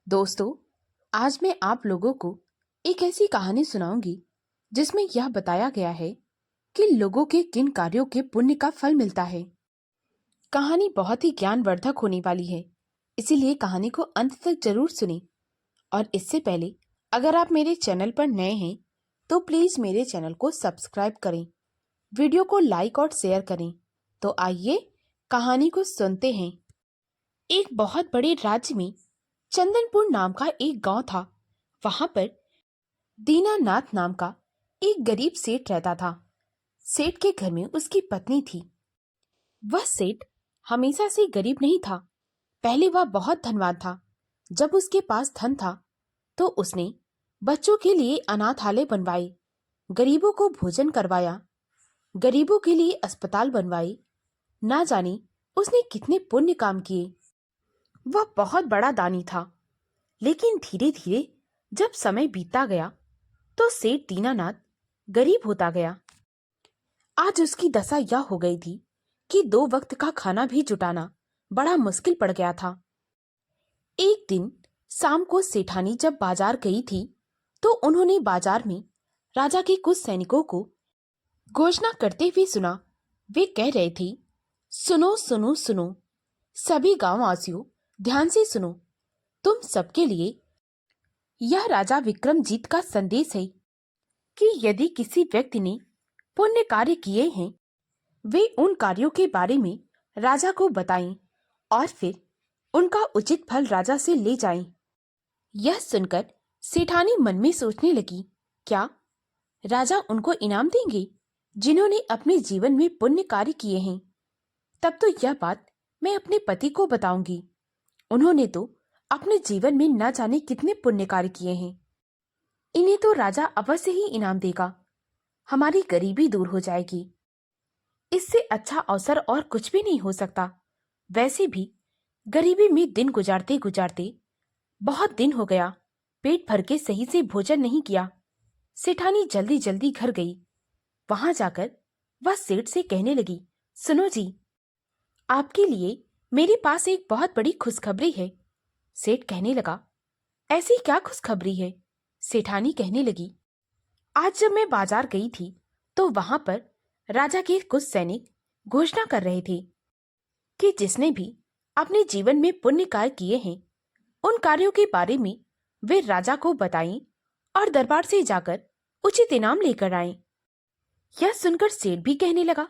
दोस्तों, आज मैं आप लोगों को एक ऐसी कहानी सुनाऊंगी जिसमें यह बताया गया है कि लोगों के किन कार्यों के पुण्य का फल मिलता है। कहानी बहुत ही ज्ञानवर्धक होने वाली है, इसीलिए कहानी को अंत तक जरूर सुनें। और इससे पहले अगर आप मेरे चैनल पर नए हैं तो प्लीज मेरे चैनल को सब्सक्राइब करें, वीडियो को लाइक और शेयर करें। तो आइए कहानी को सुनते हैं। एक बहुत बड़े राज्य में चंदनपुर नाम का एक गांव था। वहां पर दीनानाथ नाम का एक गरीब सेठ रहता था। सेठ के घर में उसकी पत्नी थी। वह सेठ हमेशा से गरीब नहीं था। पहले वह बहुत धनवान था। जब उसके पास धन था तो उसने बच्चों के लिए अनाथालय बनवाए, गरीबों को भोजन करवाया, गरीबों के लिए अस्पताल बनवाए। ना जाने उसने कितने पुण्य काम किए। वह बहुत बड़ा दानी था। लेकिन धीरे धीरे जब समय बीतता गया तो सेठ दीनानाथ गरीब होता गया। आज उसकी दशा यह हो गई थी कि 2 वक्त का खाना भी जुटाना बड़ा मुश्किल पड़ गया था। एक दिन शाम को सेठानी जब बाजार गई थी तो उन्होंने बाजार में राजा के कुछ सैनिकों को घोषणा करते हुए सुना। वे कह रहे थे, सुनो सुनो सुनो, सभी गांववासियों ध्यान से सुनो। तुम सबके लिए यह राजा विक्रमजीत का संदेश है कि यदि किसी व्यक्ति ने पुण्य कार्य किए हैं, वे उन कार्यों के बारे में राजा को बताएं और फिर उनका उचित फल राजा से ले जाएं। यह सुनकर सेठानी मन में सोचने लगी, क्या राजा उनको इनाम देंगे जिन्होंने अपने जीवन में पुण्य कार्य किए हैं? तब तो यह बात मैं अपने पति को बताऊंगी। उन्होंने तो अपने जीवन में न जाने कितने पुण्य कार्य किए हैं। इन्हें तो राजा अवश्य ही इनाम देगा। हमारी गरीबी दूर हो जाएगी। इससे अच्छा अवसर और कुछ भी नहीं हो सकता। वैसे भी गरीबी में दिन गुजारते गुजारते बहुत दिन हो गया, पेट भर के सही से भोजन नहीं किया। सेठानी जल्दी जल्दी घर गई। वहां जाकर वह सेठ से कहने लगी, सुनो जी, आपके लिए मेरे पास एक बहुत बड़ी खुशखबरी है। सेठ कहने लगा, ऐसी क्या खुशखबरी है? सेठानी कहने लगी, आज जब मैं बाजार गई थी तो वहां पर राजा के कुछ सैनिक घोषणा कर रहे थे कि जिसने भी अपने जीवन में पुण्य कार्य किए हैं, उन कार्यों के बारे में वे राजा को बताएं और दरबार से जाकर उचित इनाम लेकर आएं। यह सुनकर सेठ भी कहने लगा,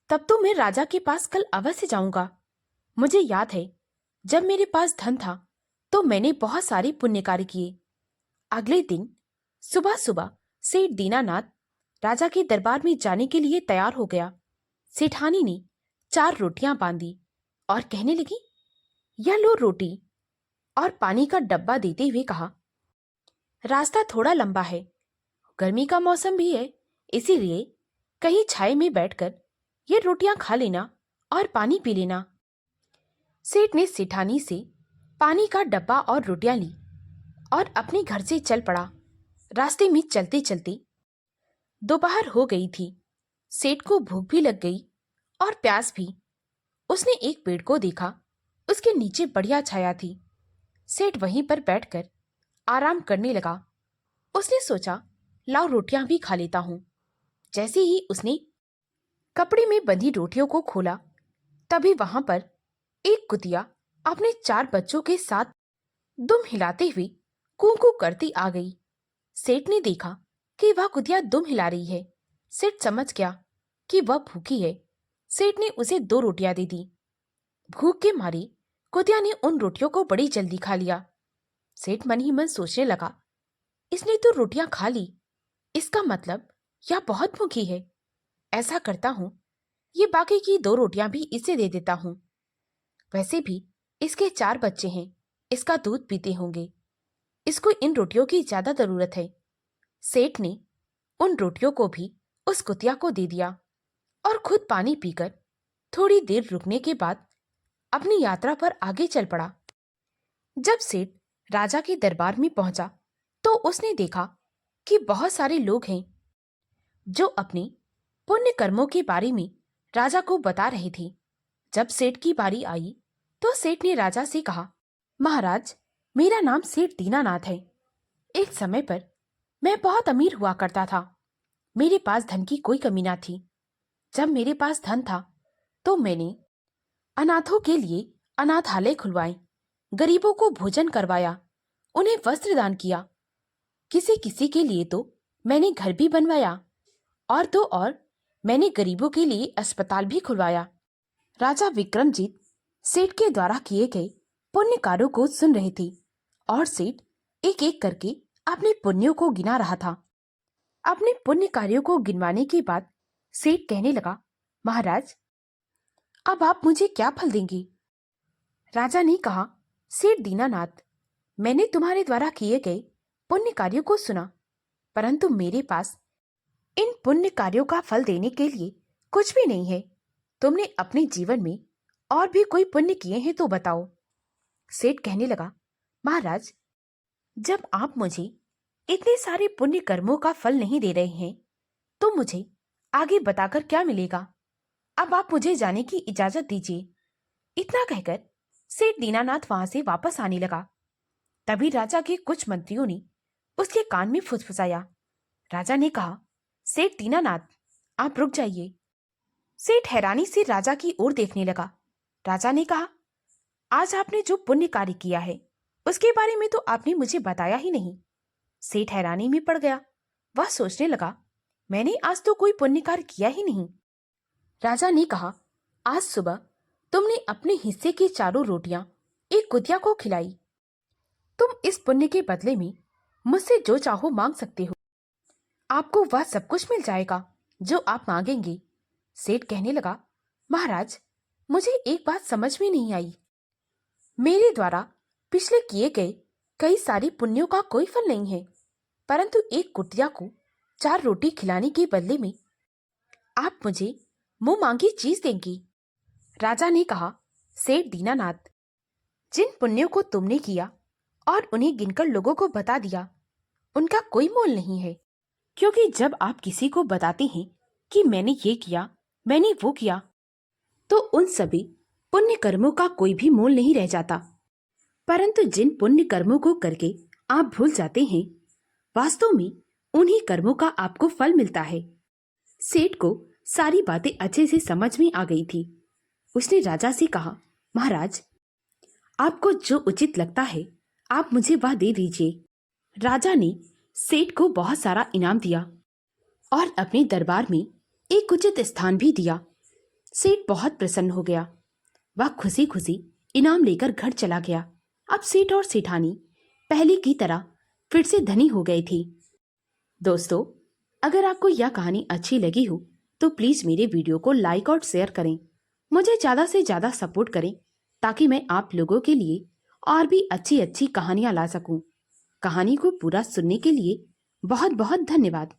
तब तो मैं राजा के पास कल अवश्य जाऊंगा। मुझे याद है, जब मेरे पास धन था तो मैंने बहुत सारे पुण्य कार्य किए। अगले दिन सुबह सुबह सेठ दीनानाथ राजा के दरबार में जाने के लिए तैयार हो गया। सेठानी ने 4 रोटियां बांधी और कहने लगी, यह लो रोटी, और पानी का डब्बा देते हुए कहा, रास्ता थोड़ा लंबा है, गर्मी का मौसम भी है, इसीलिए कहीं छाए में बैठकर ये रोटियां खा लेना और पानी पी लेना। सेठ ने सेठानी से पानी का डब्बा और रोटियां ली और अपने घर से चल पड़ा। रास्ते में चलते चलते दोपहर हो गई थी। सेठ को भूख भी लग गई और प्यास भी। उसने एक पेड़ को देखा, उसके नीचे बढ़िया छाया थी। सेठ वहीं पर बैठकर आराम करने लगा। उसने सोचा, लाओ रोटियां भी खा लेता हूं। जैसे ही उसने कपड़े में बंधी रोटियों को खोला, तभी वहां पर एक कुतिया अपने 4 बच्चों के साथ दुम हिलाते हुए कू कू करती आ गई। सेठ ने देखा कि वह कुतिया दुम हिला रही है। सेठ समझ गया कि वह भूखी है। सेठ ने उसे 2 रोटियां दे दी। भूख के मारे कुतिया ने उन रोटियों को बड़ी जल्दी खा लिया। सेठ मन ही मन सोचने लगा, इसने तो रोटियां खा ली, इसका मतलब यह बहुत भूखी है। ऐसा करता हूं, ये बाकी की 2 रोटियां भी इसे दे देता हूं। वैसे भी इसके 4 बच्चे हैं, इसका दूध पीते होंगे, इसको इन रोटियों की ज्यादा जरूरत है। सेठ ने उन रोटियों को भी उस कुतिया को दे दिया और खुद पानी पीकर थोड़ी देर रुकने के बाद अपनी यात्रा पर आगे चल पड़ा। जब सेठ राजा के दरबार में पहुंचा तो उसने देखा कि बहुत सारे लोग हैं जो अपने पुण्य कर्मों के बारे में राजा को बता रहे थे। जब सेठ की बारी आई तो सेठ ने राजा से कहा, महाराज, मेरा नाम सेठ दीनानाथ है। एक समय पर मैं बहुत अमीर हुआ करता था। मेरे पास धन की कोई कमी ना थी। जब मेरे पास धन था तो मैंने अनाथों के लिए अनाथालय खुलवाए, गरीबों को भोजन करवाया, उन्हें वस्त्र दान किया। किसी किसी के लिए तो मैंने घर भी बनवाया और तो और मैंने गरीबों के लिए अस्पताल भी खुलवाया। राजा विक्रमजीत सेठ के द्वारा किए गए पुण्य कार्यों को सुन रहे थे और सेठ एक एक करके अपने पुण्यों को गिना रहा था। अपने पुण्य कार्यों को गिनवाने के बाद सेठ कहने लगा, महाराज, अब आप मुझे क्या फल देंगे? राजा ने कहा, सेठ दीनानाथ, मैंने तुम्हारे द्वारा किए गए पुण्य कार्यों को सुना, परंतु मेरे पास इन पुण्य कार्यों का फल देने के लिए कुछ भी नहीं है। तुमने अपने जीवन में और भी कोई पुण्य किए हैं तो बताओ। सेठ कहने लगा, महाराज, जब आप मुझे इतने सारे पुण्य कर्मों का फल नहीं दे रहे हैं तो मुझे आगे बताकर क्या मिलेगा? अब आप मुझे जाने की इजाजत दीजिए। इतना कहकर सेठ दीनानाथ वहां से वापस आने लगा। तभी राजा के कुछ मंत्रियों ने उसके कान में फुसफुसाया। राजा ने कहा, सेठ दीनानाथ, आप रुक जाइए। सेठ हैरानी से राजा की ओर देखने लगा। राजा ने कहा, आज आपने जो पुण्य कार्य किया है उसके बारे में तो आपने मुझे बताया ही नहीं। सेठ हैरानी में पड़ गया। वह सोचने लगा, मैंने आज तो कोई पुण्य कार्य किया ही नहीं। राजा ने कहा, आज सुबह तुमने अपने हिस्से की 4 रोटियां एक कुतिया को खिलाई। तुम इस पुण्य के बदले में मुझसे जो चाहो मांग सकते हो। आपको वह सब कुछ मिल जाएगा जो आप मांगेंगे। सेठ कहने लगा, महाराज, मुझे एक बात समझ में नहीं आई। मेरे द्वारा पिछले किए गए कई सारे पुण्यों का कोई फल नहीं है, परंतु एक कुतिया को 4 रोटी खिलाने के बदले में आप मुझे मुंह मांगी चीज देंगी। राजा ने कहा, सेठ दीनानाथ, जिन पुण्यों को तुमने किया और उन्हें गिनकर लोगों को बता दिया, उनका कोई मोल नहीं है। क्योंकि जब आप किसी को बताते हैं कि मैंने ये किया, मैंने वो किया, तो उन सभी पुण्य कर्मों का कोई भी मोल नहीं रह जाता। परंतु जिन पुण्य कर्मों को करके आप भूल जाते हैं, वास्तव में उन्हीं कर्मों का आपको फल मिलता है। सेठ को सारी बातें अच्छे से समझ में आ गई थी। उसने राजा से कहा, महाराज, आपको जो उचित लगता है आप मुझे वह दे दीजिए। राजा ने सेठ को बहुत सारा इनाम दिया और अपने दरबार में एक उचित स्थान भी दिया। सेठ बहुत प्रसन्न हो गया। वह खुशी खुशी इनाम लेकर घर चला गया। अब सेठ और सेठानी पहले की तरह फिर से धनी हो गए थे। दोस्तों, अगर आपको यह कहानी अच्छी लगी हो तो प्लीज मेरे वीडियो को लाइक और शेयर करें। मुझे ज्यादा से ज्यादा सपोर्ट करें ताकि मैं आप लोगों के लिए और भी अच्छी अच्छी कहानियां ला सकूं। कहानी को पूरा सुनने के लिए बहुत बहुत धन्यवाद।